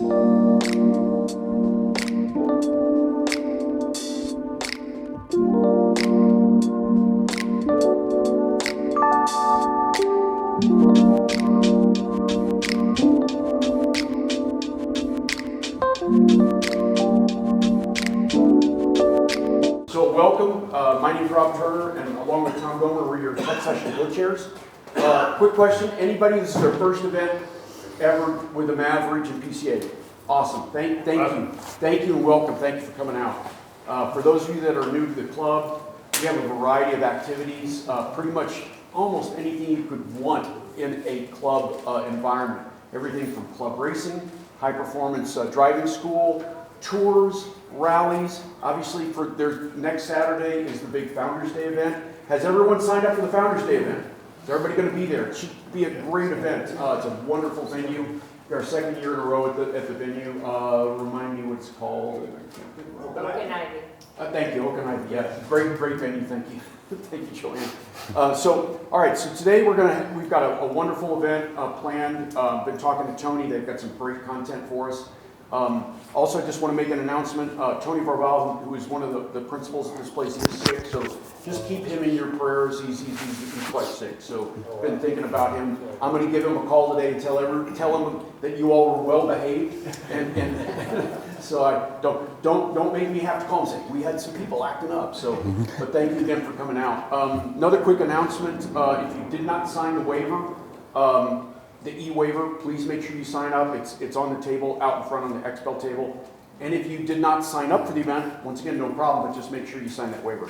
So welcome, my name is Rob Turner, and along with Tom Gomer, we're your tech session co-chairs. Quick question, anybody, this is their first event ever with the Maverick and PCA? Awesome, thank you and welcome, thank you for coming out. For those of you that are new to the club, we have a variety of activities, pretty much almost anything you could want in a club environment. Everything from club racing, high performance driving school, tours, rallies. Obviously, for their next Saturday is the big Founders Day event. Has everyone signed up for the Founders Day event? Is everybody going to be there? It should be a great event. It's a wonderful venue. Our second year in a row at the venue. Remind me what it's called. Okanagan. Thank you, Okanagan. Yeah, great venue. Thank you. Thank you, Joanne. All right. So today we've got a wonderful event planned. Been talking to Tony. They've got some great content for us. Also, I just want to make an announcement. Tony Varval, who is one of the principals at this place, is sick, so just keep him in your prayers. He's quite sick, so been thinking about him. I'm going to give him a call today and tell him that you all were well behaved, and so I don't make me have to call him and say we had some people acting up. So, but thank you again for coming out. Another quick announcement: if you did not sign the waiver. The e-waiver, please make sure you sign up. It's on the table, out in front on the Expel table. And if you did not sign up for the event, once again, no problem, but just make sure you sign that waiver.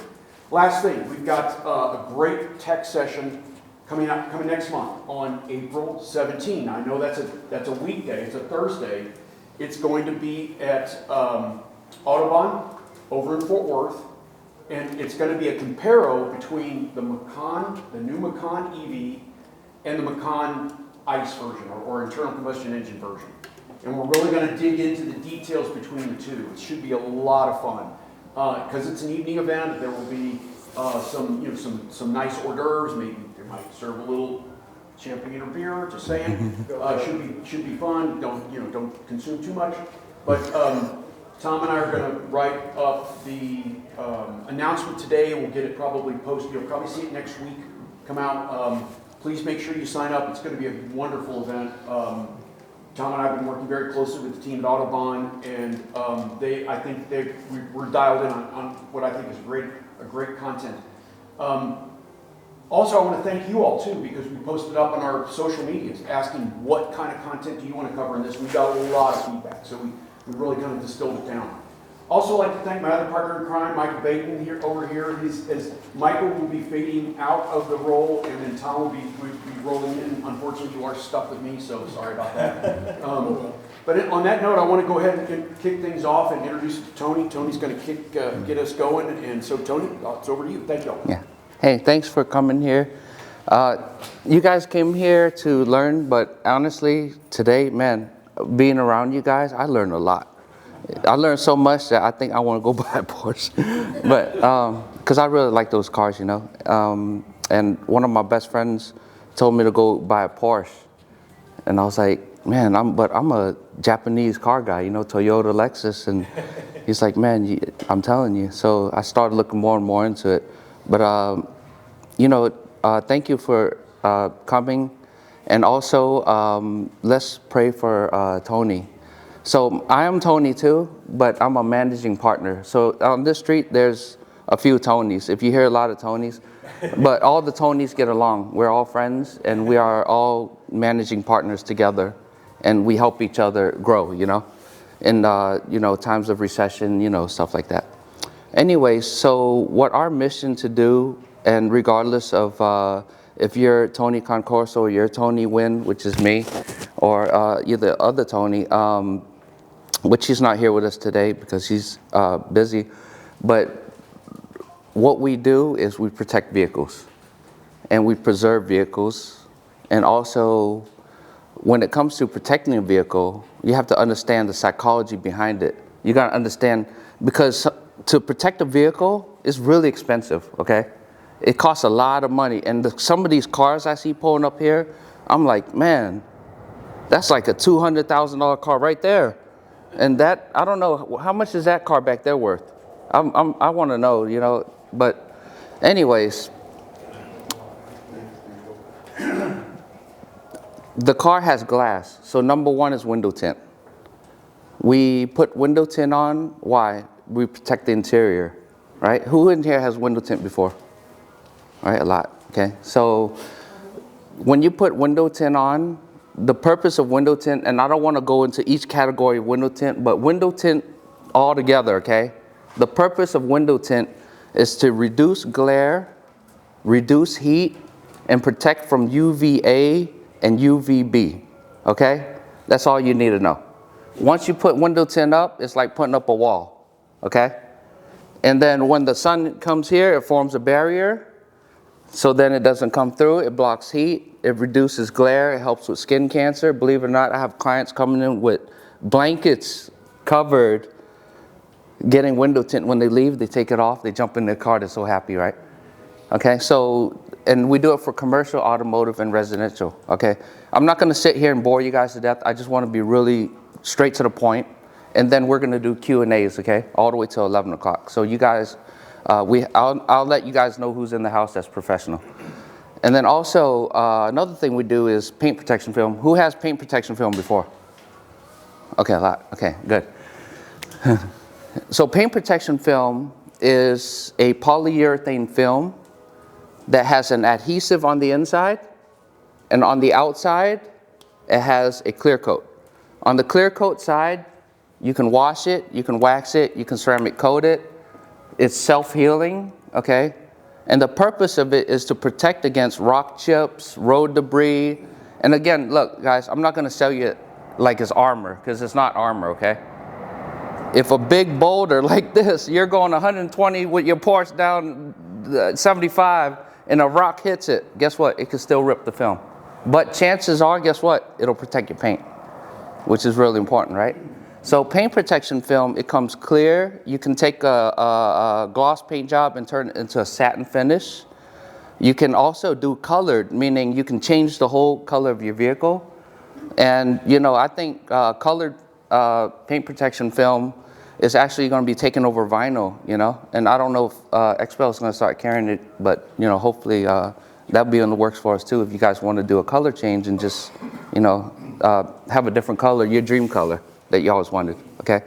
Last thing, we've got a great tech session coming next month on April 17. I know that's a weekday, it's a Thursday. It's going to be at Audubon over in Fort Worth. And it's going to be a comparo between the new Macan EV and the Macan ICE version, or internal combustion engine version. And we're really going to dig into the details between the two. It should be a lot of fun. Because it's an evening event, there will be some nice hors d'oeuvres, maybe they might serve a little champagne or beer, just saying. Should be fun, don't consume too much. But Tom and I are going to write up the announcement today. We'll get it probably posted. You'll probably see it next week come out. Please make sure you sign up. It's going to be a wonderful event. Tom and I have been working very closely with the team at Audubon, and we're dialed in on what I think is a great content. Also, I want to thank you all too, because we posted up on our social medias asking what kind of content do you want to cover in this. We got a lot of feedback, so we really kind of distilled it down. Also, like to thank my other partner in crime, Michael Bateman, over here. As Michael will be fading out of the role, and then Tom will be rolling in. Unfortunately, you are stuck with me, so sorry about that. But on that note, I want to go ahead and kick things off and introduce you to Tony. Tony's going to get us going, and so Tony, it's over to you. Thank you all. Yeah. Hey, thanks for coming here. You guys came here to learn, but honestly, today, man, being around you guys, I learned a lot. I learned so much that I think I want to go buy a Porsche, but because I really like those cars, and one of my best friends told me to go buy a Porsche, and I was like, man, I'm a Japanese car guy, Toyota, Lexus, and he's like, man, I'm telling you. So I started looking more and more into it, but thank you for coming, and also let's pray for Tony. So I am Tony too, but I'm a managing partner. So on this street, there's a few Tonys. If you hear a lot of Tonys, but all the Tonys get along. We're all friends, and we are all managing partners together, and we help each other grow, in times of recession, stuff like that. Anyway, so what our mission to do, and regardless of if you're Tony Concorso or you're Tony Wynn, which is me, or you're the other Tony, which he's not here with us today because he's busy. But what we do is we protect vehicles and we preserve vehicles. And also, when it comes to protecting a vehicle, you have to understand the psychology behind it. You got to understand, because to protect a vehicle is really expensive, okay? It costs a lot of money. And some of these cars I see pulling up here, I'm like, man, that's like a $200,000 car right there. And that, I don't know, how much is that car back there worth? I want to know, you know, but anyways. The car has glass, so number one is window tint. We put window tint on, why? We protect the interior, right? Who in here has window tint before? Right, a lot, okay? So when you put window tint on, the purpose of window tint, and I don't want to go into each category of window tint, but window tint all together, okay? The purpose of window tint is to reduce glare, reduce heat, and protect from UVA and UVB, okay? That's all you need to know. Once you put window tint up, it's like putting up a wall, okay? And then when the sun comes here, it forms a barrier, so then it doesn't come through, it blocks heat, it reduces glare, it helps with skin cancer. Believe it or not, I have clients coming in with blankets covered, getting window tint. When they leave, they take it off, they jump in their car, they're so happy, right? Okay, so, and we do it for commercial, automotive, and residential, okay? I'm not gonna sit here and bore you guys to death. I just wanna be really straight to the point, and then we're gonna do Q&As, okay? All the way till 11 o'clock. So you guys, I'll let you guys know who's in the house that's professional. And then also, another thing we do is paint protection film. Who has paint protection film before? Okay, a lot, okay, good. So paint protection film is a polyurethane film that has an adhesive on the inside, and on the outside, it has a clear coat. On the clear coat side, you can wash it, you can wax it, you can ceramic coat it. It's self-healing, okay? And the purpose of it is to protect against rock chips, road debris. And again, look, guys, I'm not gonna sell you like it's armor, because it's not armor, okay? If a big boulder like this, you're going 120 with your Porsche down 75, and a rock hits it, guess what? It can still rip the film. But chances are, guess what? It'll protect your paint, which is really important, right? So paint protection film, it comes clear. You can take a gloss paint job and turn it into a satin finish. You can also do colored, meaning you can change the whole color of your vehicle. And, you know, I think colored paint protection film is actually going to be taking over vinyl, you know. And I don't know if XPEL is going to start carrying it, but, you know, hopefully that'll be in the works for us too, if you guys want to do a color change and just, you know, have a different color, your dream color that you always wanted, okay?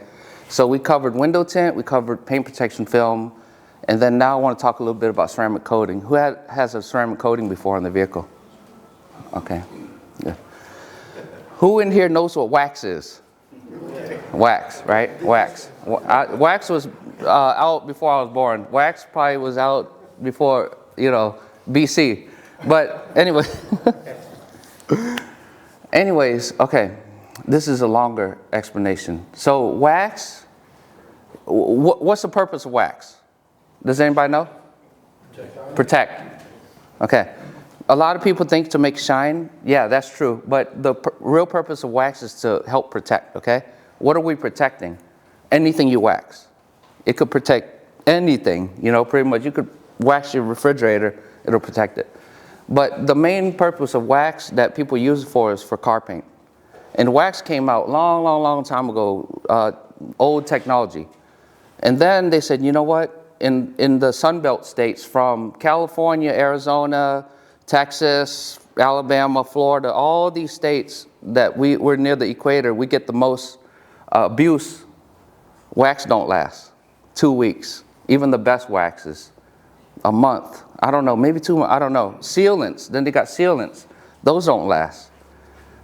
So we covered window tint, we covered paint protection film, and then now I want to talk a little bit about ceramic coating. Who has a ceramic coating before on the vehicle? Okay, good. Who in here knows what wax is? Wax, right? Wax. Wax was out before I was born. Wax probably was out before, you know, BC. But anyway, anyways, okay. This is a longer explanation. So wax, what's the purpose of wax? Does anybody know? Protect. Okay. A lot of people think to make shine. Yeah, that's true. But the real purpose of wax is to help protect, okay? What are we protecting? Anything you wax. It could protect anything, you know, pretty much. You could wax your refrigerator, it'll protect it. But the main purpose of wax that people use it for is for car paint. And wax came out long time ago, old technology. And then they said, you know what? In the Sun Belt states, from California, Arizona, Texas, Alabama, Florida, all these states that we're near the equator, we get the most abuse. Wax don't last 2 weeks. Even the best waxes, a month. I don't know, maybe 2 months, I don't know. Sealants, then they got sealants. Those don't last.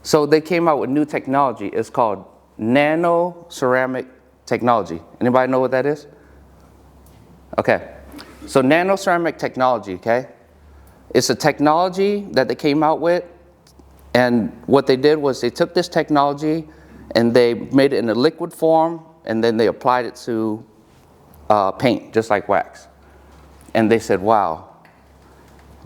So they came out with new technology. It's called nano ceramic technology. Anybody know what that is? Okay. So nano ceramic technology, okay? It's a technology that they came out with, and what they did was they took this technology and they made it in a liquid form, and then they applied it to paint, just like wax. And they said, wow,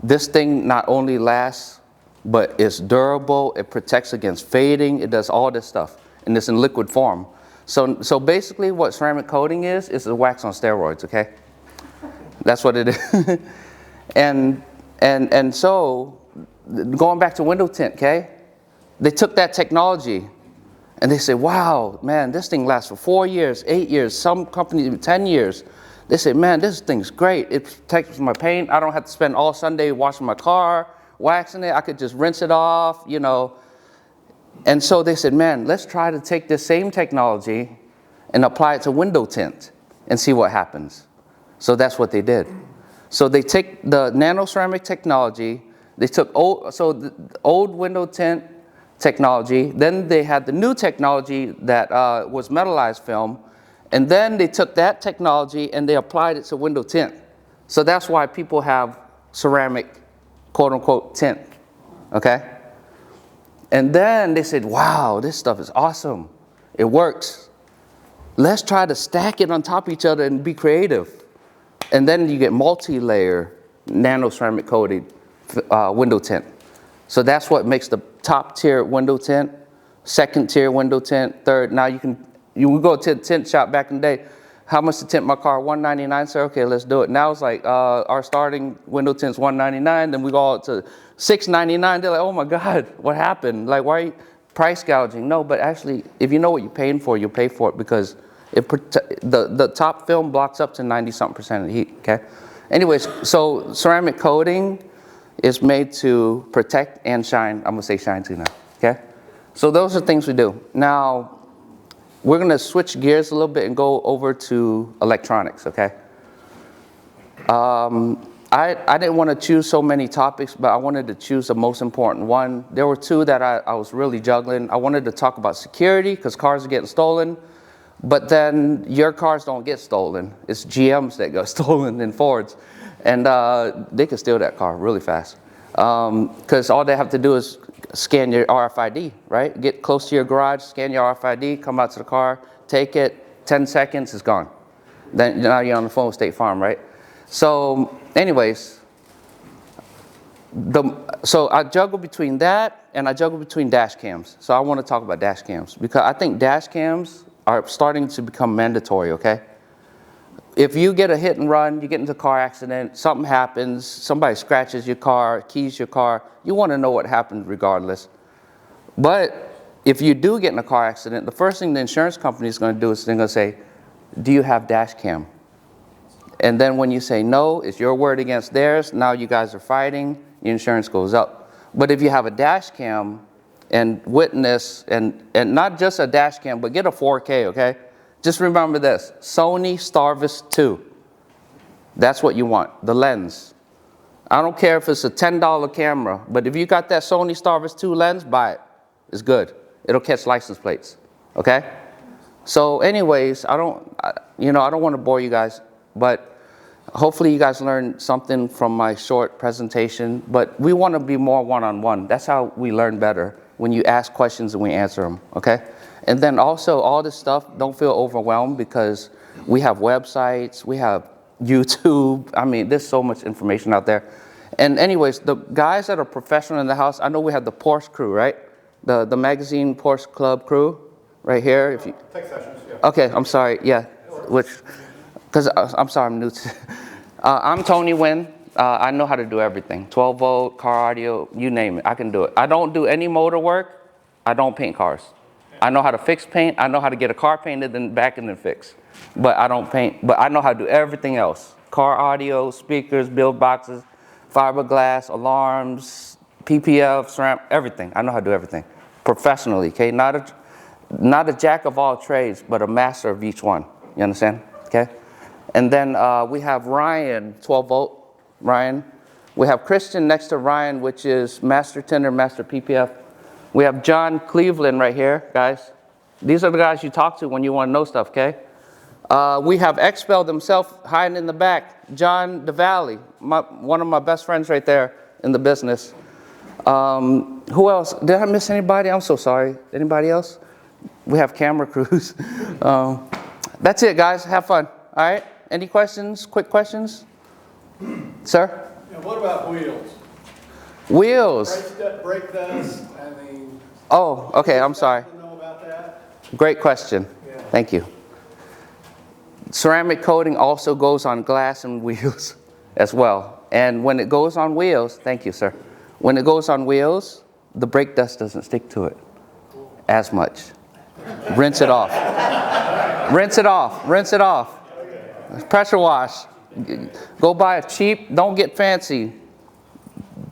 this thing not only lasts, but it's durable, it protects against fading, it does all this stuff, and it's in liquid form. So basically what ceramic coating is a wax on steroids, okay? That's what it is. And so, going back to window tint, okay? They took that technology And they say, wow, man, this thing lasts for 4 years, 8 years, some companies 10 years. They say, man, this thing's great. It protects my paint. I don't have to spend all Sunday washing my car, waxing it. I could just rinse it off, you know. And so they said, man, let's try to take this same technology and apply it to window tint and see what happens. So that's what they did. So they take the nano ceramic technology, they took the old window tint technology, then they had the new technology that was metallized film, and then they took that technology and they applied it to window tint. So that's why people have ceramic, quote unquote, tint, okay? And then they said, wow, this stuff is awesome. It works. Let's try to stack it on top of each other and be creative. And then you get multi-layer nano ceramic coated window tint. So that's what makes the top tier window tint, second tier window tint, third. Now you would go to the tint shop back in the day. How much to tint my car? $199, sir? Okay, let's do it. Now it's like our starting window tint's $199, then we go out to $699. They're like, oh my God, what happened? Like, why are you price gouging? No, but actually, if you know what you're paying for, you'll pay for it because the top film blocks up to 90-something% of the heat, okay? Anyways, so ceramic coating is made to protect and shine. I'm gonna say shine too now, okay? So those are things we do. Now, we're gonna switch gears a little bit and go over to electronics, okay? I didn't want to choose so many topics, but I wanted to choose the most important one. There were two that I was really juggling. I wanted to talk about security, because cars are getting stolen, but then your cars don't get stolen. It's GMs that go stolen and Fords. And they can steal that car really fast. Because all they have to do is scan your RFID, right? Get close to your garage, scan your RFID, come out to the car, take it, 10 seconds, it's gone. Then now you're on the phone with State Farm, right? So anyways, so I juggle between that and I juggle between dash cams. So I want to talk about dash cams because I think dash cams are starting to become mandatory, okay? If you get a hit and run, you get into a car accident, something happens, somebody scratches your car, keys your car, you want to know what happened regardless. But if you do get in a car accident, the first thing the insurance company is going to do is they're going to say, do you have dash cam? And then when you say no, it's your word against theirs, now you guys are fighting, your insurance goes up. But if you have a dash cam and witness, and not just a dash cam, but get a 4K, okay? Just remember this, Sony Starvis 2. That's what you want, the lens. I don't care if it's a $10 camera, but if you got that Sony Starvis 2 lens, buy it. It's good. It'll catch license plates, okay? So anyways, I don't want to bore you guys, but hopefully you guys learned something from my short presentation, but we want to be more one-on-one. That's how we learn better, when you ask questions and we answer them, okay? And then also all this stuff, don't feel overwhelmed because we have websites, we have YouTube. I mean, there's so much information out there. And anyways, the guys that are professional in the house, I know we have the Porsche crew, right? The magazine Porsche Club crew right here. If you Tech sessions, yeah. Okay, I'm sorry, yeah. Because I'm sorry, I'm new to I'm Tony Wynn. I know how to do everything. 12 volt, car audio, you name it, I can do it. I don't do any motor work. I don't paint cars. I know how to fix paint. I know how to get a car painted and back and then fix. But I don't paint, but I know how to do everything else. Car audio, speakers, build boxes, fiberglass, alarms, PPF, ceramic, everything. I know how to do everything professionally, okay? Not a jack of all trades, but a master of each one. You understand? Okay? And then we have Ryan, 12 volt, Ryan. We have Christian next to Ryan, which is master tinter, master PPF. We have John Cleveland right here, guys. These are the guys you talk to when you want to know stuff, okay? We have Expel himself hiding in the back, John DeValley, one of my best friends right there in the business. Who else? Did I miss anybody? I'm so sorry. Anybody else? We have camera crews. That's it, guys. Have fun. All right? Any questions? Quick questions? Sir? And what about wheels? Wheels. Brake dust, I mean. Oh, okay. I'm sorry. To know about that? Great question. Yeah. Thank you. Ceramic coating also goes on glass and wheels as well. And when it goes on wheels, thank you, sir. When it goes on wheels, the brake dust doesn't stick to it as much. Rinse it off. Rinse it off. Rinse it off. Pressure wash. Go buy a cheap, don't get fancy,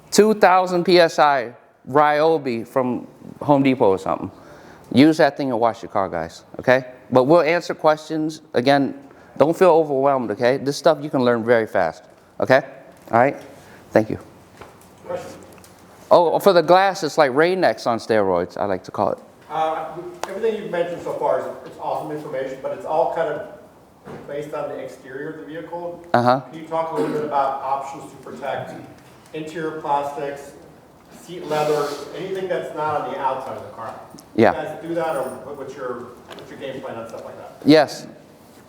2,000 PSI Ryobi from Home Depot or something. Use that thing and wash your car, guys, okay? But we'll answer questions. Again, don't feel overwhelmed, okay? This stuff you can learn very fast, okay? All right? Thank you. Oh, for the glass, it's like Rain-X on steroids, I like to call it. Everything you've mentioned so far is awesome information, but it's all kind of based on the exterior of the vehicle. Uh-huh. Can you talk a little bit about options to protect interior plastics, seat leather, anything that's not on the outside of the car? Yeah. You guys do that, or what's your game plan on stuff like that? Yes.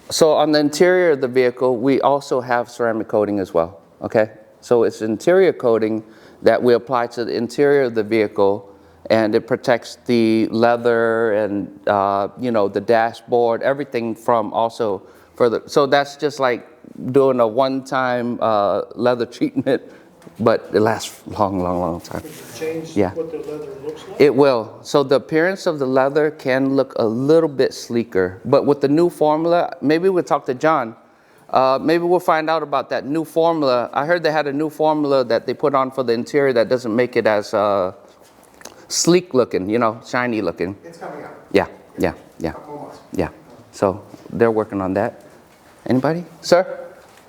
So on the interior of the vehicle, we also have ceramic coating as well, okay? So it's interior coating that we apply to the interior of the vehicle, and it protects the leather and, you know, the dashboard, everything from also further. So that's just like doing a one-time leather treatment, but it lasts long time. Change Yeah. what the leather looks like? It will. So the appearance of the leather can look a little bit sleeker, but with the new formula, maybe we'll talk to John. Maybe we'll find out about that new formula. I heard they had a new formula that they put on for the interior that doesn't make it as sleek looking, you know, shiny looking. It's coming out. Yeah. Couple months. Yeah. So they're working on that. Anybody? Sir?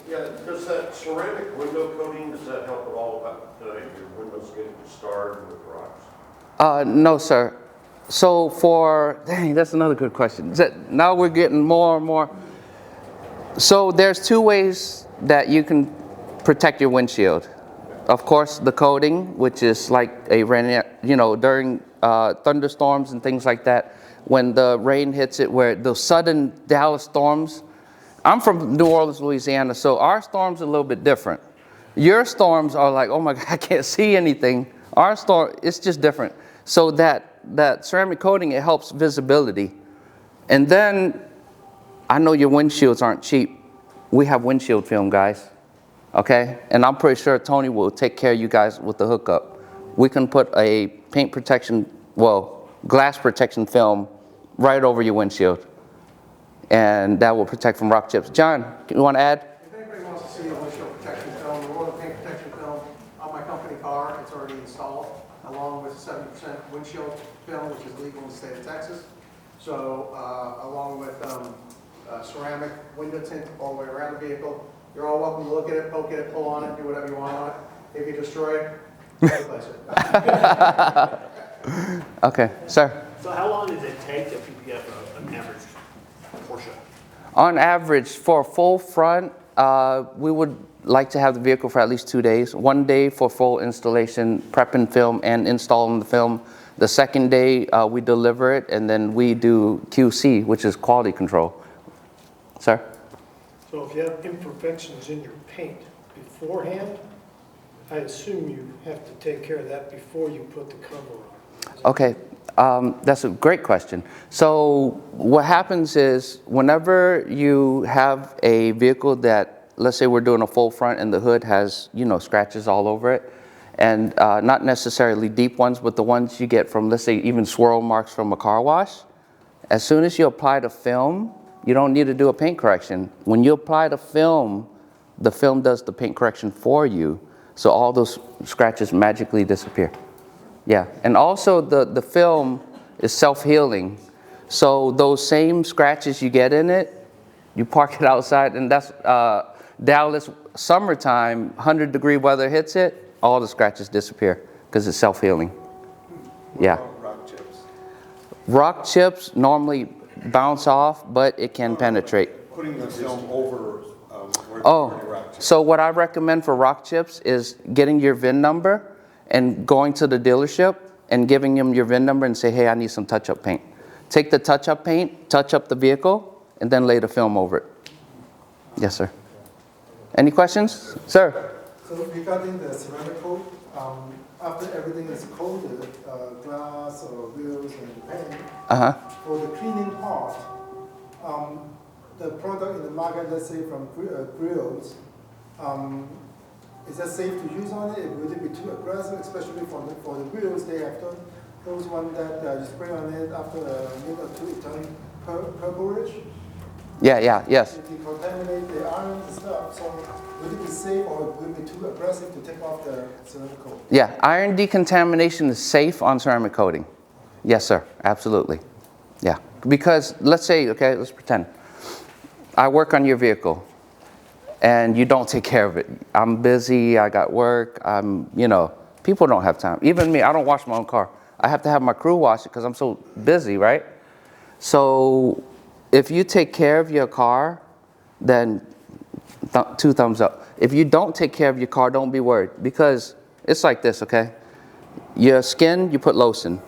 Yeah, does that ceramic window coating, does that help at all about your windows getting starred with rocks? No, sir. So dang, that's another good question. Now we're getting more and more. So there's two ways that you can protect your windshield. Of course, the coating, which is like a rain, you know, during thunderstorms and things like that, when the rain hits it, where those sudden Dallas storms. I'm from New Orleans, Louisiana, so our storms are a little bit different. Your storms are like, oh my God, I can't see anything. Our storm, it's just different. So that ceramic coating, it helps visibility. And then, I know your windshields aren't cheap. We have windshield film, guys, okay? And I'm pretty sure Tony will take care of you guys with the hookup. We can put a paint protection, well, glass protection film right over your windshield. And that will protect from rock chips. John, you want to add? If anybody wants to see a windshield protection film, the Royal Paint Protection Film on my company car, it's already installed, along with 70% windshield film, which is legal in the state of Texas. So, along with ceramic window tint all the way around the vehicle. You're all welcome to look at it, poke at it, pull on it, do whatever you want on it. If you destroy it, replace it. Okay, sir. So how long does it take if you get an average Porsche? On average, for a full front, we would like to have the vehicle for at least 2 days. 1 day for full installation, prepping film and installing the film. The second day, we deliver it, and then we do QC, which is quality control. Sir? So if you have imperfections in your paint beforehand, I assume you have to take care of that before you put the cover on. Okay, that's a great question. So what happens is whenever you have a vehicle that, let's say we're doing a full front and the hood has, you know, scratches all over it, and not necessarily deep ones, but the ones you get from, let's say, even swirl marks from a car wash, as soon as you apply the film, you don't need to do a paint correction. When you apply the film does the paint correction for you, so all those scratches magically disappear. Yeah, and also the film is self-healing. So those same scratches you get in it, you park it outside, and that's Dallas summertime, 100-degree weather hits it, all the scratches disappear because it's self-healing. Yeah. Rock chips. Rock chips normally bounce off, but it can penetrate. Putting the film over where Oh, the rock chips. so what I recommend for rock chips is getting your VIN number and going to the dealership and giving them your VIN number and say, hey, I need some touch-up paint. Take the touch-up paint, touch up the vehicle, and then lay the film over it. Yes, sir. Any questions? Sir? So regarding the ceramic coat, after everything is coated, glass or wheels and paint, Uh-huh. for the cleaning part, the product in the market, let's say from grills, is that safe to use on it? Would it be too aggressive, especially for the wheels? They have those one that you spray on it after a minute or two, it turns purplish. Yes. It contaminate the iron and stuff. So would it be safe or would it be too aggressive to take off the ceramic coat? Yeah, iron decontamination is safe on ceramic coating. Yes, sir, absolutely. Yeah, because let's say, okay, let's pretend. I work on your vehicle and you don't take care of it. I'm busy, I got work, people don't have time. Even me, I don't wash my own car. I have to have my crew wash it because I'm so busy, right? So if you take care of your car, then 2 thumbs up. If you don't take care of your car, don't be worried, because it's like this, okay? Your skin, you put lotion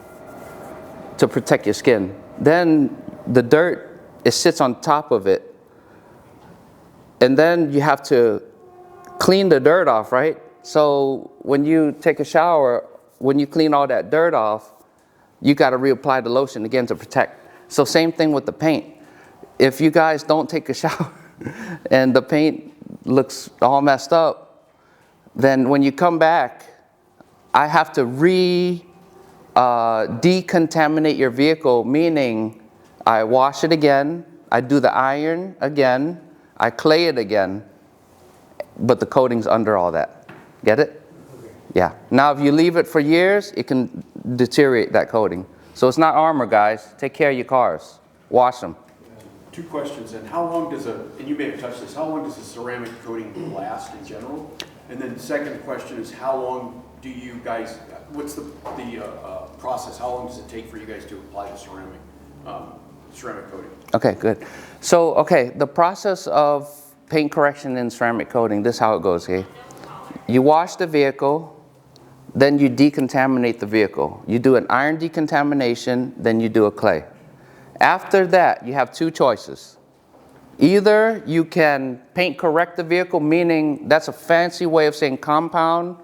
to protect your skin. Then the dirt, it sits on top of it. And then you have to clean the dirt off, right? So when you take a shower, when you clean all that dirt off, you got to reapply the lotion again to protect. So same thing with the paint. If you guys don't take a shower and the paint looks all messed up, then when you come back, I have to decontaminate your vehicle, meaning I wash it again, I do the iron again, I clay it again, but the coating's under all that. Get it? Yeah. Now, if you leave it for years, it can deteriorate that coating. So it's not armor, guys. Take care of your cars. Wash them. 2 questions, and how long does and you may have touched this, how long does a ceramic coating last in general? And then second question is, how long do you guys, what's the process, how long does it take for you guys to apply the ceramic coating? Okay, good. So, okay, the process of paint correction in ceramic coating, this is how it goes, okay? You wash the vehicle, then you decontaminate the vehicle. You do an iron decontamination, then you do a clay. After that, you have 2 choices. Either you can paint correct the vehicle, meaning that's a fancy way of saying compound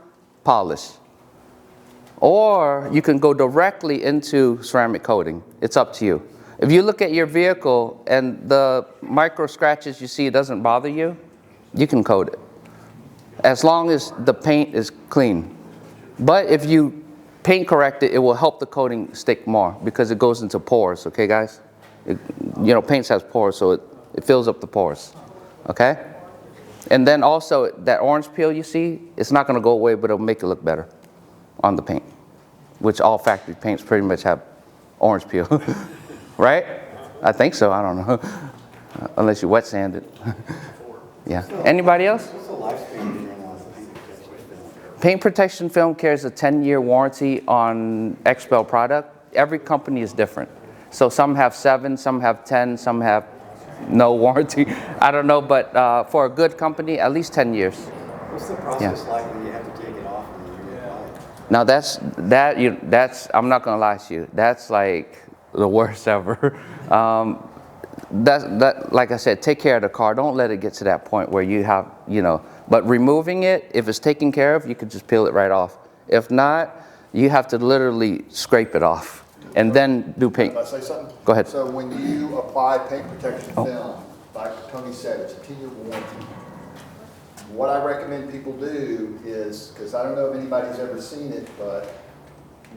polish. Or you can go directly into ceramic coating. It's up to you. If you look at your vehicle and the micro scratches you see doesn't bother you, you can coat it, as long as the paint is clean. But if you paint correct it, it will help the coating stick more because it goes into pores, okay guys? Paint has pores, so it fills up the pores, okay? And then also, that orange peel you see, it's not gonna go away, but it'll make it look better on the paint, which all factory paints pretty much have orange peel, right? I think so, I don't know, unless you wet sand it. Yeah, anybody else? What's the lifespan of Paint protection film carries a 10-year warranty on XPEL product. Every company is different. So some have 7, some have 10, some have no warranty. I don't know, but for a good company, at least 10 years. What's the process like when you have to take it off and you reapply it? Now that's I'm not gonna lie to you. That's like the worst ever. That like I said, take care of the car. Don't let it get to that point where you have, but removing it, if it's taken care of, you could just peel it right off. If not, you have to literally scrape it off and then do paint. Can I say something? Go ahead. So when you apply paint protection film, like Tony said, it's a 10-year warranty. What I recommend people do is, because I don't know if anybody's ever seen it, but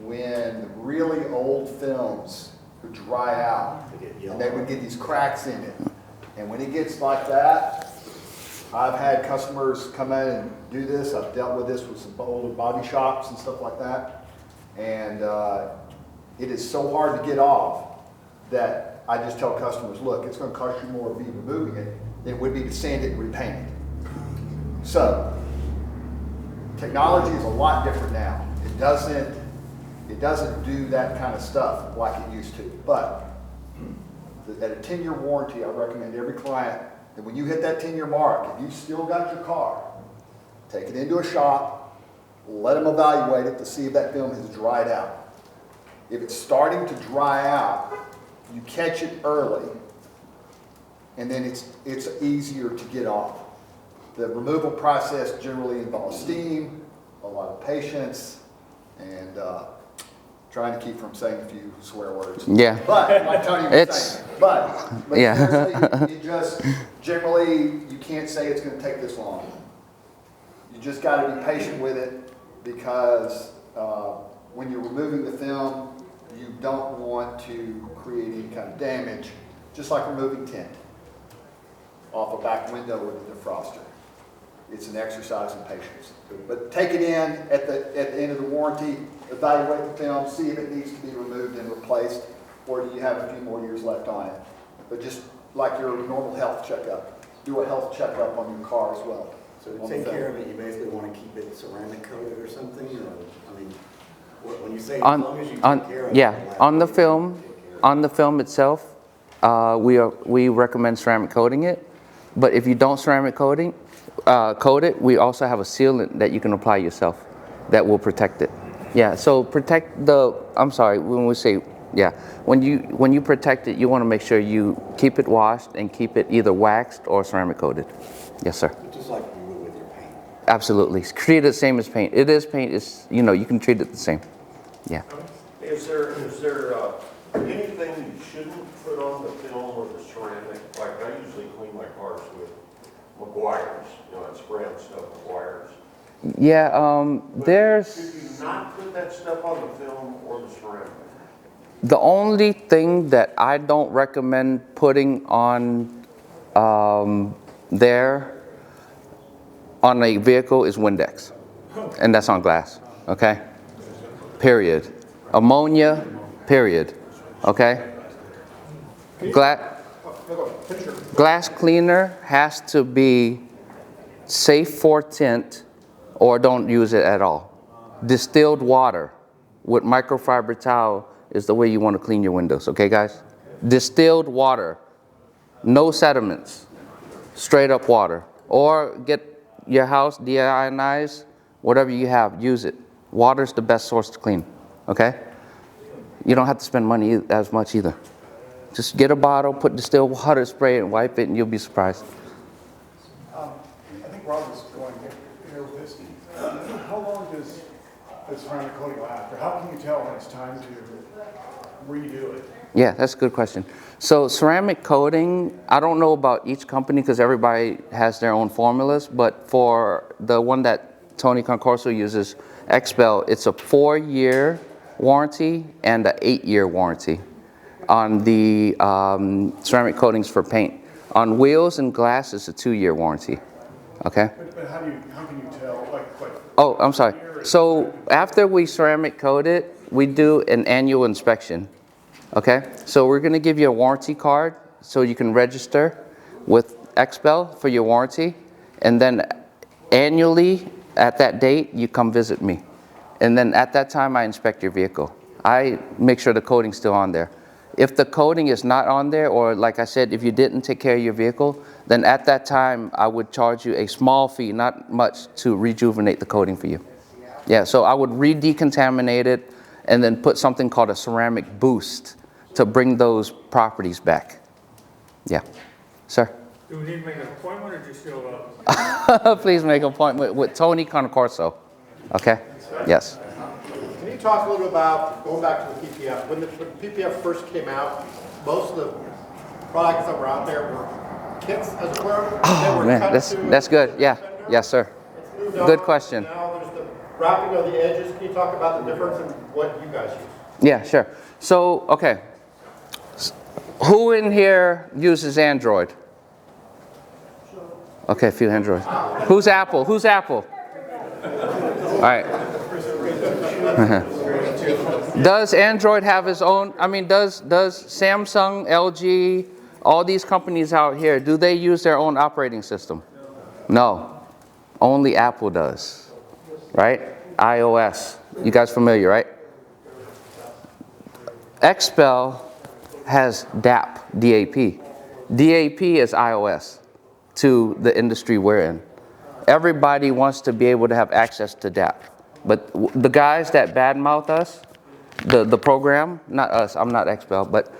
when really old films would dry out, and they would get these cracks in it, and when it gets like that, I've had customers come in and do this. I've dealt with this with some older body shops and stuff like that, and it is so hard to get off that I just tell customers, look, it's going to cost you more to be removing it than it would be to sand it and repaint it. So, technology is a lot different now. It doesn't do that kind of stuff like it used to. But at a 10-year warranty, I recommend every client that when you hit that 10-year mark, if you've still got your car, take it into a shop, let them evaluate it to see if that film has dried out. If it's starting to dry out, you catch it early, and then it's easier to get off. The removal process generally involves steam, a lot of patience, and trying to keep from saying a few swear words. Yeah. But, like Tony was saying, but yeah. seriously, you just, generally, you can't say it's going to take this long. You just got to be patient with it, because when you're removing the film, you don't want to create any kind of damage, just like removing tint off a back window with a defroster. It's an exercise in patience. But take it in at the end of the warranty, evaluate the film, see if it needs to be removed and replaced, or do you have a few more years left on it. But just like your normal health checkup, do a health checkup on your car as well. So to take care of it, you basically want to keep it ceramic coated or something, or, I mean, when you say as long as you take care of it. Yeah, on the film itself, we recommend ceramic coating it. But if you don't ceramic coat it, we also have a sealant that you can apply yourself that will protect it. Yeah, so protect I'm sorry, when we say, yeah, when you protect it, you want to make sure you keep it washed and keep it either waxed or ceramic coated. Yes, sir. Just like you would with your paint. Absolutely. Treat it the same as paint. It is paint. It's, you can treat it the same. Yeah. Is there anything you shouldn't put on the film or the ceramic? Like I usually clean my cars with McGuire's, that's brand stuff, McGuire's. Yeah, Should you not put that stuff on the film or the ceramic? the only thing that I don't recommend putting on there on a vehicle is Windex, and that's on glass, okay? Period. Ammonia, period, okay? Glass cleaner has to be safe for tint or don't use it at all. Distilled water with microfiber towel is the way you want to clean your windows, okay guys? Distilled water, no sediments, straight up water. Or get your house deionized, whatever you have, use it. Water's the best source to clean, okay? You don't have to spend money as much either. Just get a bottle, put distilled water, spray it, and wipe it, and you'll be surprised. I think Rob was going here with this. How long does the ceramic coating last? Or how can you tell when it's time to redo it? Yeah, that's a good question. So ceramic coating, I don't know about each company because everybody has their own formulas, but for the one that Tony Concorso uses, XPEL, it's a 4-year warranty and an 8-year warranty on the ceramic coatings for paint. On wheels and glass, it's a 2-year warranty, okay? But how can you tell, like Oh, I'm sorry. So after we ceramic coat it, we do an annual inspection, okay? So we're gonna give you a warranty card so you can register with XPEL for your warranty, and then annually at that date, you come visit me. And then at that time, I inspect your vehicle. I make sure the coating's still on there. If the coating is not on there, or like I said, if you didn't take care of your vehicle, then at that time, I would charge you a small fee, not much, to rejuvenate the coating for you. Yeah, so I would re-decontaminate it and then put something called a ceramic boost to bring those properties back. Yeah, sir? Do we need to make an appointment or just show up? Please make an appointment with Tony Concorso, okay? Yes. Can you talk a little bit about, going back to the PPF, when the PPF first came out, most of the products that were out there were kits, as it were? Oh man, that's good, yeah, yes sir. Good question. Now there's the wrapping of the edges. Can you talk about the difference in what you guys use? Yeah, sure. So, okay. Who in here uses Android? Okay, a few Androids. Who's Apple? Who's Apple? All right. Does Android have its own, does Samsung, LG, all these companies out here, do they use their own operating system? No. Only Apple does, right? iOS. You guys familiar, right? XPEL has DAP, DAP. DAP is iOS to the industry we're in. Everybody wants to be able to have access to DAP. But the guys that badmouth us, the program, not us, I'm not XPEL, but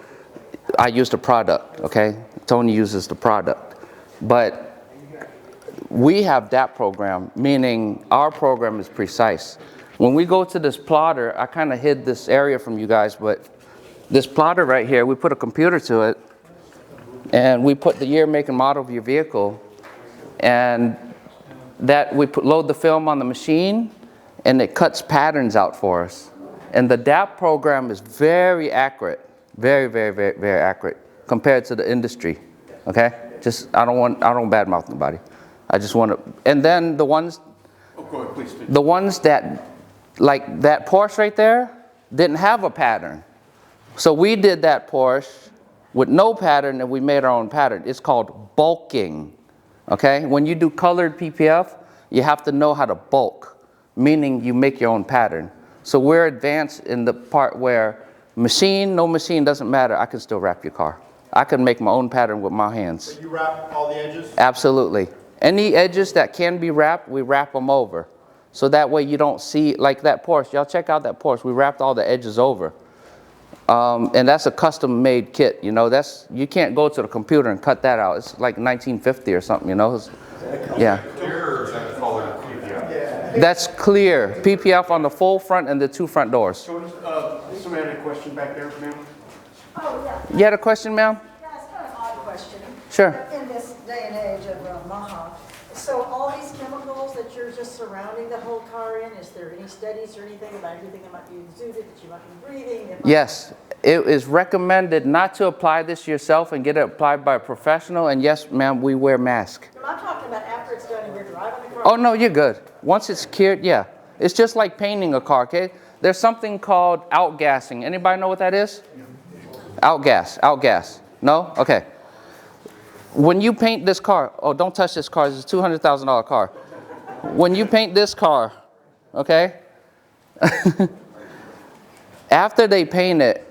I use the product, okay? Tony uses the product. But we have DAP program, meaning our program is precise. When we go to this plotter, I kind of hid this area from you guys, but this plotter right here, we put a computer to it, and we put the year, make, and model of your vehicle, and that we load the film on the machine, and it cuts patterns out for us. And the DAP program is very accurate, very accurate compared to the industry, okay? Just, I don't badmouth nobody. I just want to, and then the ones, Oh, go ahead, please. the ones that, like that Porsche right there, didn't have a pattern. So we did that Porsche with no pattern and we made our own pattern. It's called bulking, okay? When you do colored PPF, you have to know how to bulk, meaning you make your own pattern. So we're advanced in the part where machine, no machine, doesn't matter. I can still wrap your car. I can make my own pattern with my hands. So you wrap all the edges? Absolutely. Any edges that can be wrapped, we wrap them over. So that way you don't see, like that Porsche. Y'all check out that Porsche. We wrapped all the edges over. And that's a custom made kit, you know. That's, you can't go to the computer and cut that out. It's like 1950 or something, you know. Yeah. That's clear. PPF on the full front and the 2 front doors. Somebody had a question back there, ma'am? Oh, yeah. You had a question, ma'am? Yeah, it's kind of an odd question. Sure. In this day and age of Maha, so all these chemicals that you're just surrounding the whole car in, is there any studies or anything about everything that might be exuded, that you might be breathing? Yes. It is recommended not to apply this yourself and get it applied by a professional. And yes, ma'am, we wear masks. I'm talking about after it's done and you're driving the car. Oh, no, you're good. Once it's cured, yeah. It's just like painting a car, okay? There's something called outgassing. Anybody know what that is? Outgas. No? Okay. When you paint this car, oh, don't touch this car. It's a $200,000 car. When you paint this car, okay? After they paint it,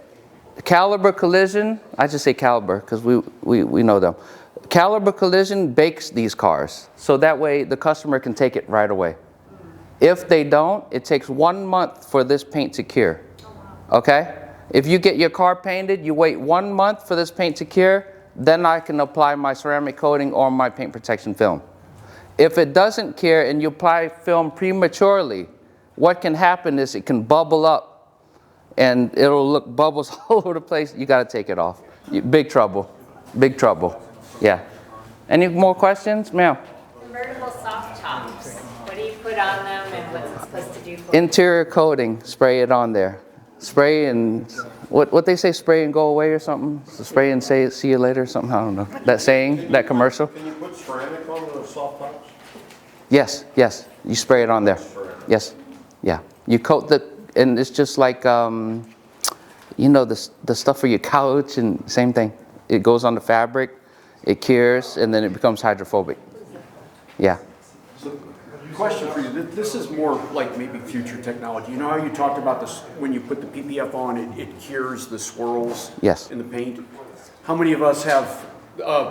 Caliber Collision, I just say Caliber because we know them. Caliber Collision bakes these cars, so that way the customer can take it right away. If they don't, it takes 1 month for this paint to cure, okay? If you get your car painted, you wait 1 month for this paint to cure, then I can apply my ceramic coating or my paint protection film. If it doesn't cure and you apply film prematurely, what can happen is it can bubble up and it'll look bubbles all over the place. You got to take it off. Big trouble. Big trouble. Yeah. Any more questions, ma'am? Convertible soft tops. What do you put on them and what's it supposed to do for them? Interior coating. Spray it on there. Spray and what they say, spray and go away or something. So spray and say see you later or something. I don't know. That saying, that commercial. Can you put ceramic on those soft tops? Yes. You spray it on there. Yes. Yeah. You coat the, and it's just like, you know, the stuff for your couch and same thing. It goes on the fabric, it cures, and then it becomes hydrophobic. Yeah. So, question for you. This is more like maybe future technology. You know how you talked about this, when you put the PPF on, it cures the swirls Yes. in the paint? How many of us have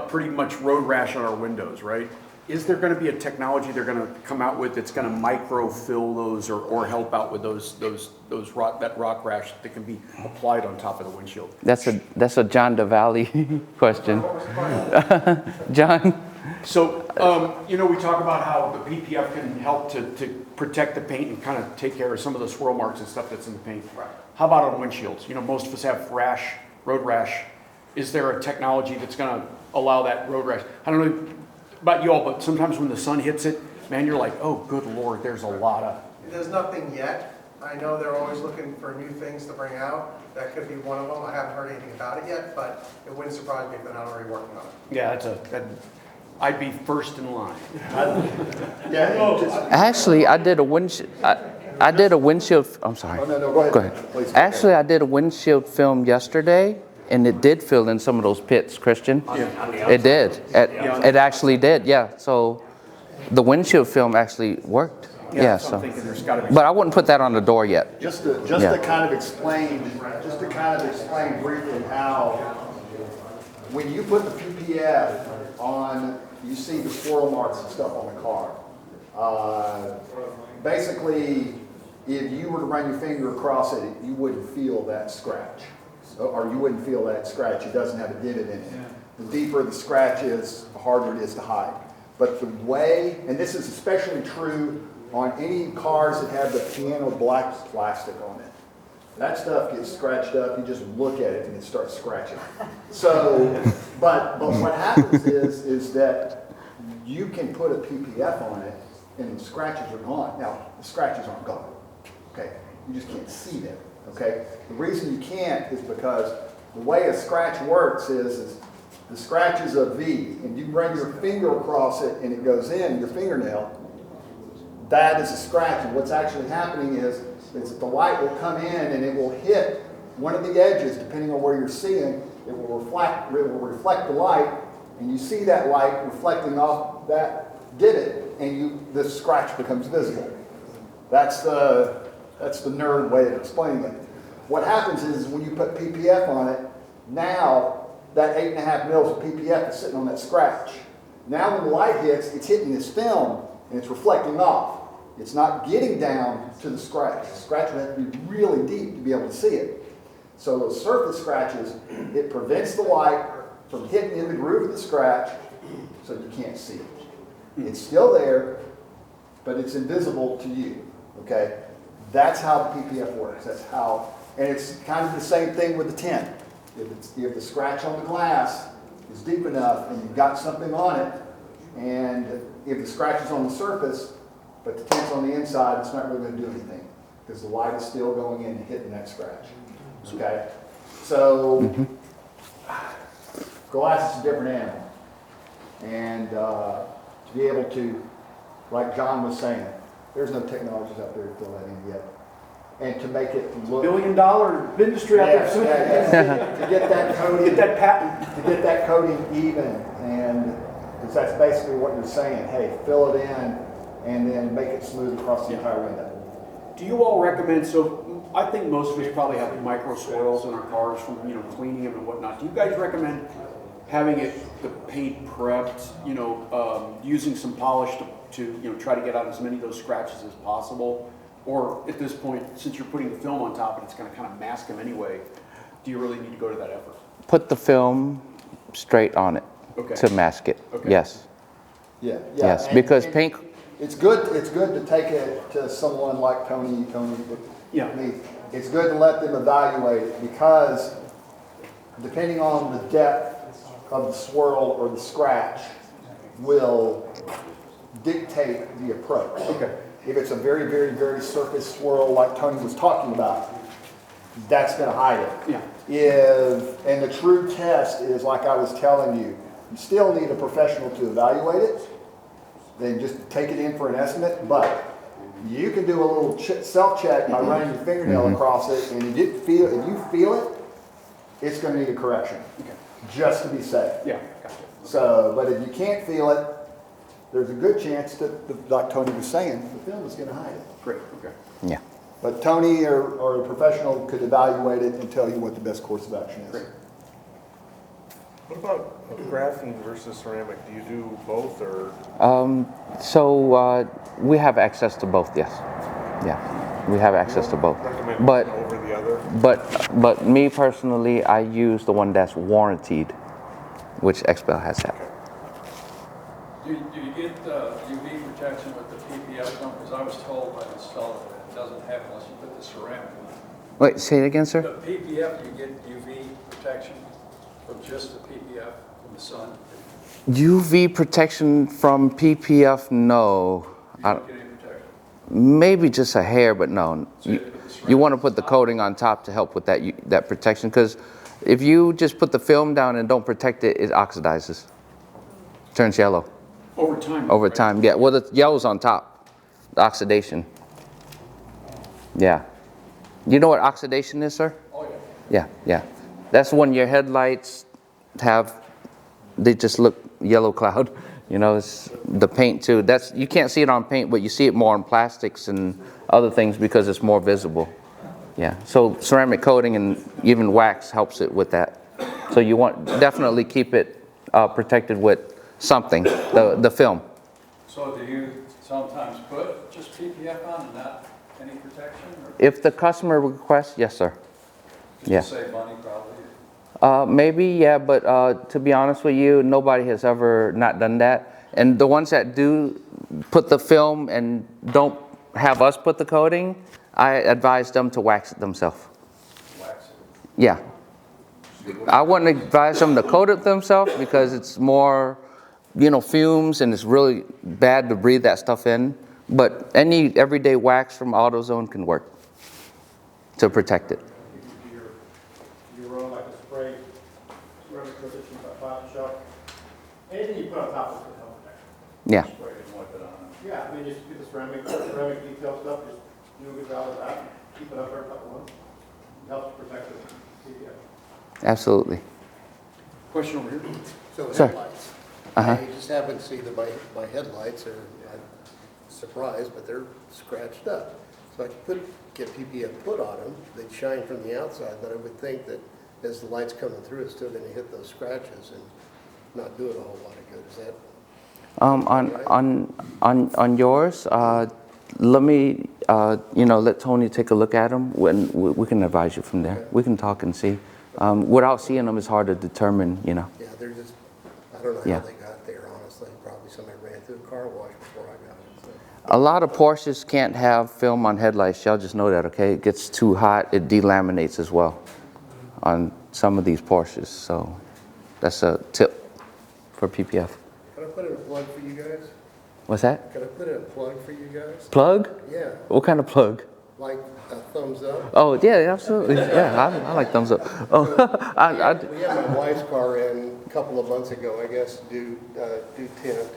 pretty much road rash on our windows, right? Is there going to be a technology they're going to come out with that's going to micro-fill those or help out with that rock rash that can be applied on top of the windshield? That's a John DeValley question. John? So, you know, we talk about how the PPF can help to protect the paint and kind of take care of some of the swirl marks and stuff that's in the paint. Right. How about on windshields? You know, most of us have road rash. Is there a technology that's going to allow that road rash? I don't know about you all, but sometimes when the sun hits it, man, you're like, oh, good Lord, there's a lot of... There's nothing yet. I know they're always looking for new things to bring out. That could be one of them. I haven't heard anything about it yet, but it wouldn't surprise me if they're not already working on it. Yeah, I'd be first in line. Actually, I did a windshield. I did a windshield. I'm sorry. Oh, no, go ahead. Go ahead. Please. Actually, I did a windshield film yesterday, and it did fill in some of those pits, Christian. Yeah. It did. It actually did. Yeah. So the windshield film actually worked. Yeah. So I'm thinking there's got to be. But I wouldn't put that on the door yet. Just to kind of explain briefly how when you put the PPF on, you see the swirl marks and stuff on the car. Basically, if you were to run your finger across it, you wouldn't feel that scratch, or you wouldn't feel that scratch. It doesn't have a divot in it. The deeper the scratch is, the harder it is to hide. But the way, and this is especially true on any cars that have the piano black plastic on it. That stuff gets scratched up, you just look at it and it starts scratching. So, but what happens is that you can put a PPF on it and the scratches are gone. Now, the scratches aren't gone, okay? You just can't see them. okay? The reason you can't is because the way a scratch works is the scratch is a V, and you run your finger across it and it goes in, your fingernail. That is a scratch, and what's actually happening is that the light will come in and it will hit one of the edges, depending on where you're seeing. It will reflect the light, and you see that light reflecting off that divot, and the scratch becomes visible. That's the nerd way of explaining it. What happens is when you put PPF on it, now that 8.5 mils of PPF is sitting on that scratch. Now when the light hits, it's hitting this film and it's reflecting off. It's not getting down to the scratch. The scratch would have to be really deep to be able to see it. So those surface scratches, it prevents the light from hitting in the groove of the scratch so you can't see it. It's still there, but it's invisible to you, okay? That's how the PPF works. That's how, and it's kind of the same thing with the tint. If the scratch on the glass is deep enough and you've got something on it, and if the scratch is on the surface, but the tint's on the inside, it's not really going to do anything because the light is still going in and hitting that scratch. Okay? So, glass is a different animal. And to be able to, like John was saying, there's no technologies out there to fill that in yet. And to make it look... $1 billion industry out there. Yes. To get that coating... Get that patent. To get that coating even. And because that's basically what you're saying. Hey, fill it in and then make it smooth across the entire window. Do you all recommend, so I think most of us probably have micro swirls in our cars from, cleaning them and whatnot. Do you guys recommend having the paint prepped, using some polish to try to get out as many of those scratches as possible? Or at this point, since you're putting the film on top and it's going to kind of mask them anyway, do you really need to go to that effort? Put the film straight on it to mask it. Okay. Yes. Yeah. Yes, because paint... It's good to take it to someone like Tony, me. It's good to let them evaluate it because depending on the depth of the swirl or the scratch will dictate the approach. Okay. If it's a very, very, very surface swirl like Tony was talking about, that's going to hide it. Yeah. And the true test is, like I was telling you, you still need a professional to evaluate it. Then just take it in for an estimate, but you can do a little self-check by running your fingernail across it, and if you feel it, it's going to need a correction, just to be safe. Yeah, gotcha. So, but if you can't feel it, there's a good chance that, like Tony was saying, the film is going to hide it. Great, okay. Yeah. But Tony or a professional could evaluate it and tell you what the best course of action is. Great. What about graphene versus ceramic? Do you do both or? We have access to both, yes. Yeah, we have access to both. Recommend But one over the other? but me personally, I use the one that's warranted, which XPEL has that. Do you get UV protection with the PPF film? Because I was told by the installer that it doesn't have unless you put the ceramic on. Wait, say it again, sir? The PPF, you get UV protection from just the PPF from the sun? UV protection from PPF, no. You don't get any protection? Maybe just a hair, but no. So You want to put the coating on top to help with that protection, because if you just put the film down and don't protect it, it oxidizes, turns yellow. Over time. Over right? time, yeah. Well, the yellow's on top, the oxidation. Yeah. You know what oxidation is, sir? Oh, yeah. Yeah. That's when your headlights they just look yellow cloud. It's the paint too. You can't see it on paint, but you see it more on plastics and other things because it's more visible. Yeah. So ceramic coating and even wax helps it with that. So you definitely keep it protected with something, the film. So do you sometimes put just PPF on and not any protection? Or If the customer requests, yes, sir. just to save money probably? Maybe, yeah, but to be honest with you, nobody has ever not done that. And the ones that do put the film and don't have us put the coating, I advise them to wax it themselves. Wax it? Yeah. I wouldn't advise them to coat it themselves because it's more, fumes, and it's really bad to breathe that stuff in. But any everyday wax from AutoZone can work. to protect it. You run like a spray, ceramic coat that you buy at the shop. Anything you put on top of it will help protect it. Yeah. Spray it and wipe it on. Yeah, I mean, just do the ceramic detail stuff, just do a good job of that, keep it up every couple months. It helps protect the PPF. Absolutely. Question over here. So Sir. headlights. Uh-huh. I just happened to see that my headlights are, I'm surprised, but they're scratched up. So I could get PPF put on them, they'd shine from the outside, but I would think that as the light's coming through, it's still gonna hit those scratches and not do it a whole lot of good. Is that? On yours, let me, let Tony take a look at them, when we can advise you from there. We can talk and see. Without seeing them, it's hard to determine, Yeah, they're just, I don't know Yeah. how they got there, honestly. Probably somebody ran through a car wash before I got it. So. A lot of Porsches can't have film on headlights. Y'all just know that, okay? It gets too hot, it delaminates as well on some of these Porsches. So that's a tip for PPF. Can I put in a plug for you guys? What's that? Can I put in a plug for you guys? Plug? Yeah, What kind of plug? like a thumbs up. Oh, yeah, absolutely. Yeah, I like thumbs up. Oh, We had my wife's car in a couple of months ago, I guess, do tint,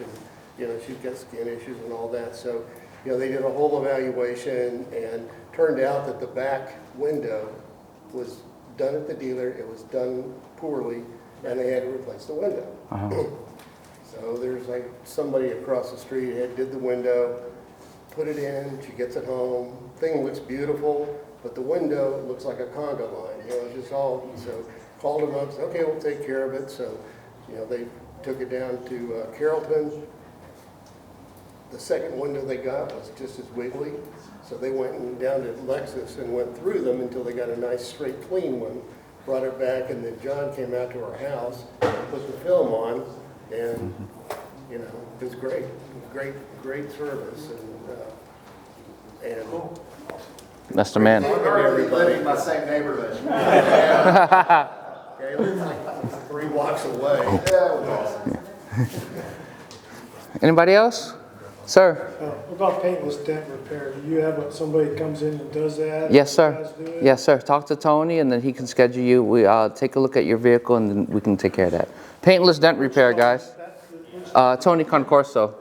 and, she's got skin issues and all that, so, they did a whole evaluation, and turned out that the back window was done at the dealer, it was done poorly, and they had to replace the window. So there's like somebody across the street did the window, put it in, she gets it home, thing looks beautiful, but the window looks like a conga line, it's just all, so called them up, said, okay, we'll take care of it, so, they took it down to Carrollton. The second window they got was just as wiggly, so they went down to Lexus and went through them until they got a nice straight clean one, brought it back, and then John came out to our house, put the film on, and, it was great. Great service, and That's the man. We live in my same neighborhood. okay, it was like 3 blocks away. Yeah, it was awesome. Anybody else? Sir? What about paintless dent repair? Do you have somebody comes in and does that? Yes, You guys sir. do it? Yes, sir. Talk to Tony, and then he can schedule you. We take a look at your vehicle, and then we can take care of that. Paintless dent repair, guys. Tony Concorso.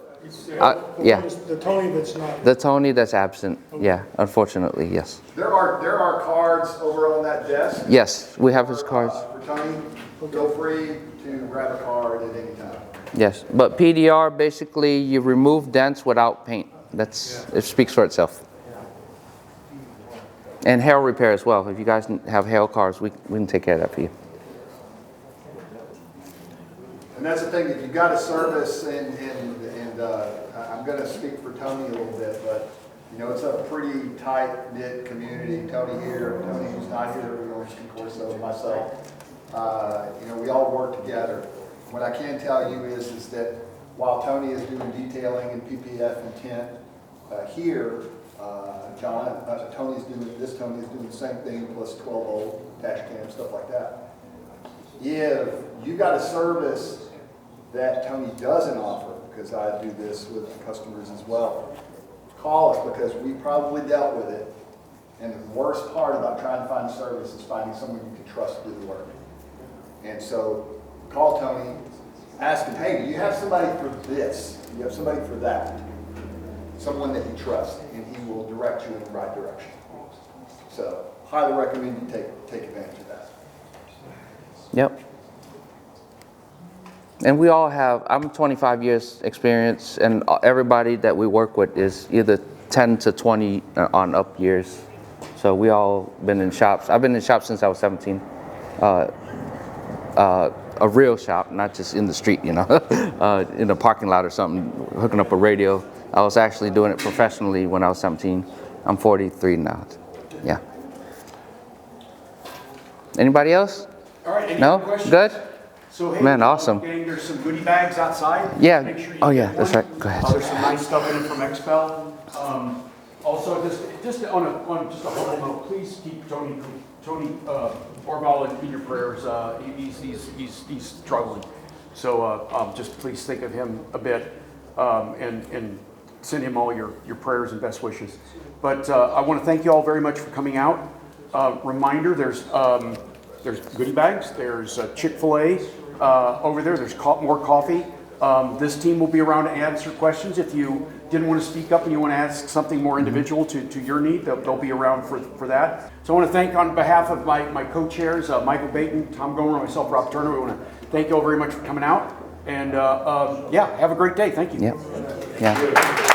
Yeah. The Tony that's not. The Tony that's absent. Yeah, unfortunately, yes. There are cards over on that desk. Yes, we have his cards. For Tony, feel free to grab a card at any time. Yes, but PDR, basically, you remove dents without paint. It speaks for itself. And hail repair as well. If you guys have hail cars, we can take care of that for you. And that's the thing, if you've got a service, and I'm going to speak for Tony a little bit, but it's a pretty tight-knit community. Tony here, Tony who's not here, we orange Concorso, and myself. We all work together. What I can tell you is that while Tony is doing detailing and PPF and tint here, Tony is doing the same thing, plus 12-volt dash cam, stuff like that. If you got a service that Tony doesn't offer, because I do this with customers as well, call us, because we probably dealt with it. And the worst part about trying to find a service is finding someone you can trust to do the work. And so call Tony, ask him, hey, do you have somebody for this? Do you have somebody for that? Someone that you trust, and he will direct you in the right direction. So highly recommend you take advantage of that. Yep. And we all have, I'm 25 years experience, and everybody that we work with is either 10 to 20 on up years. So we all been in shops. I've been in shops since I was 17. A real shop, not just in the street, in a parking lot or something, hooking up a radio. I was actually doing it professionally when I was 17. I'm 43 now. Yeah. Anybody else? All right, any No? other questions? Good? So, hey, Man, awesome. gang, there's some goodie bags outside. Yeah. Make sure you Oh, yeah, get that's one. right. Go ahead. There's some nice stuff in it from Expel. Also, just on just a humble note, please keep Tony Orval in your prayers. He's struggling. So just please think of him a bit and send him all your prayers and best wishes. But I want to thank you all very much for coming out. reminder, there's goodie bags, there's Chick-fil-A over there, there's more coffee. This team will be around to answer questions. If you didn't want to speak up and you want to ask something more individual to your need, they'll be around for that. So I want to thank, on behalf of my co-chairs, Michael Baton, Tom Gomer, and myself, Rob Turner, we want to thank you all very much for coming out. And yeah, have a great day. Thank you. Yeah.